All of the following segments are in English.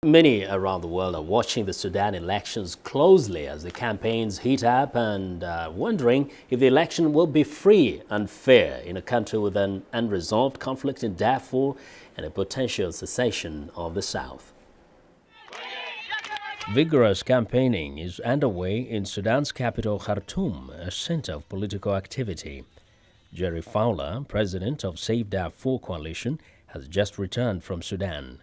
Many around the world are watching the Sudan elections closely as the campaigns heat up and wondering if the election will be free and fair in a country with an unresolved conflict in Darfur and a potential secession of the south. Vigorous campaigning is underway in Sudan's capital Khartoum, a center of political activity. Jim Fowler, president of Save Darfur Coalition, has just returned from Sudan.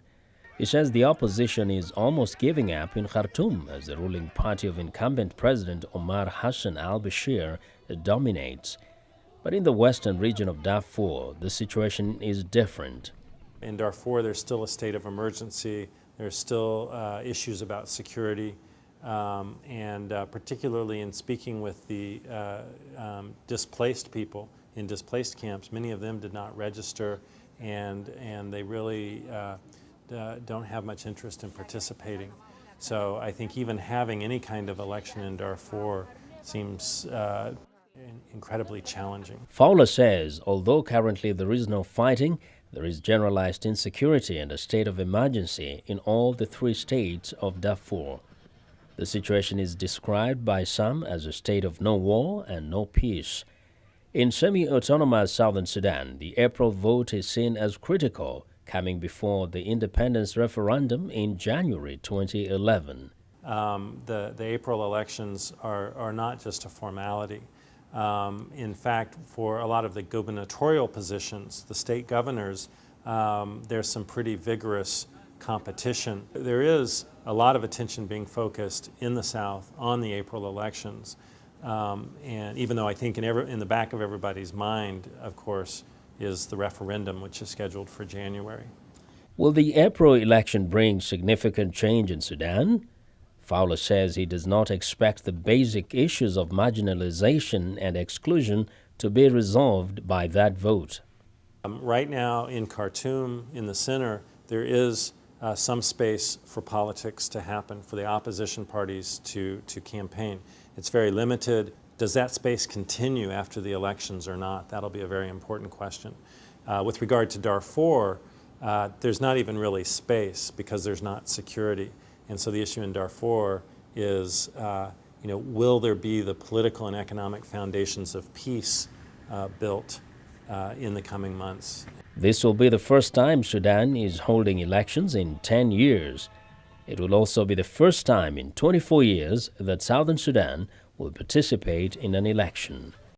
He says the opposition is almost giving up in Khartoum as the ruling party of incumbent President Omar Hassan al-Bashir dominates. But in the western region of Darfur, the situation is different. In Darfur, there's still a state of emergency. There's still issues about security, and particularly in speaking with the displaced people in displaced camps, many of them did not register, and they really don't have much interest in participating. So I think even having any kind of election in Darfur seems incredibly challenging. Fowler says although currently there is no fighting, there is generalized insecurity and a state of emergency in all the three states of Darfur. The situation is described by some as a state of no war and no peace. In semi-autonomous southern Sudan, the April vote is seen as critical, coming before the independence referendum in January 2011. The April elections are not just a formality. In fact, for a lot of the gubernatorial positions, the state governors, there's some pretty vigorous competition. There is a lot of attention being focused in the South on the April elections. And even though I think in the back of everybody's mind, of course, is the referendum, which is scheduled for January. Will the April election bring significant change in Sudan? Fowler says he does not expect the basic issues of marginalization and exclusion to be resolved by that vote. Right now in Khartoum, in the center, there is some space for politics to happen, for the opposition parties to campaign. It's very limited. Does that space continue after the elections or not? That'll be a very important question. With regard to Darfur, there's not even really space because there's not security. And so the issue in Darfur is, will there be the political and economic foundations of peace built in the coming months? This will be the first time Sudan is holding elections in 10 years. It will also be the first time in 24 years that Southern Sudan will participate in an election.